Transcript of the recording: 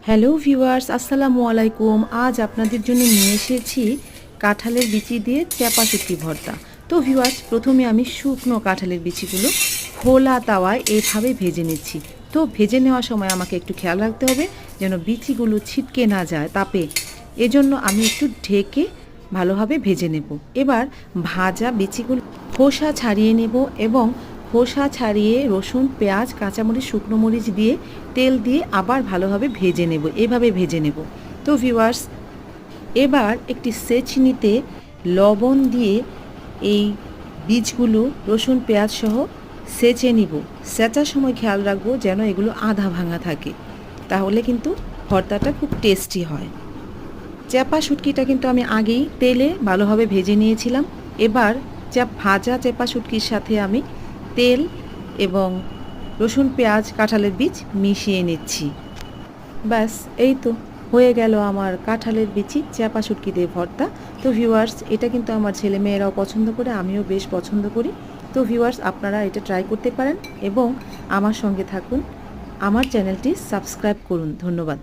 Hello viewers, আসসালামু আলাইকুম। আজ আপনাদের জন্য নিয়ে এসেছি কাঁঠালের বিচি দিয়ে চাপা শুটকি ভর্তা। তো ভিউয়ার্স, প্রথমে আমি শুকনো কাঁঠালের বিচিগুলো খোলা তাওয়ায় এভাবে ভেজে নিচ্ছি। তো ভেজে নেওয়ার সময় আমাকে একটু খেয়াল রাখতে হবে যেন বিচিগুলো ছিটকে না যায় তাপে। এজন্য আমি একটু ঢেকে ভালোভাবে ভেজে নেব। এবার ভাজা বিচিগুলো খোসা ছাড়িয়ে নেব এবং খোসা ছাড়িয়ে রসুন, পেঁয়াজ, কাঁচামরিচ, শুকনো মরিচ দিয়ে তেল দিয়ে আবার ভালোভাবে ভেজে নেব। এভাবে ভেজে নেব। তো ভিউয়ার্স, এবার একটি ছেঁচনিতে লবণ দিয়ে এই বীজগুলো রসুন পেঁয়াজ সহ ছেঁচে নিব। ছেঁচার সময় খেয়াল রাখবো যেন এগুলো আধা ভাঙা থাকে, তাহলে কিন্তু ভর্তাটা খুব টেস্টি হয়। চ্যাপা শুটকিটা কিন্তু আমি আগেই তেলে ভালোভাবে ভেজে নিয়েছিলাম। এবার ভাজা চ্যাপা শুটকির সাথে আমি তেল এবং রসুন, পেঁয়াজ, কাঁঠালের বীজ মিশিয়ে নিচ্ছি। ব্যাস, এই তো হয়ে গেল আমার কাঁঠালের বিচি চ্যাপা শুটকি দিয়ে ভর্তা। তো ভিউয়ার্স, এটা কিন্তু আমার ছেলে মেয়েরাও পছন্দ করে, আমিও বেশ পছন্দ করি। তো ভিউয়ার্স, আপনারা এটা ট্রাই করতে পারেন এবং আমার সঙ্গে থাকুন। আমার চ্যানেলটি সাবস্ক্রাইব করুন। ধন্যবাদ।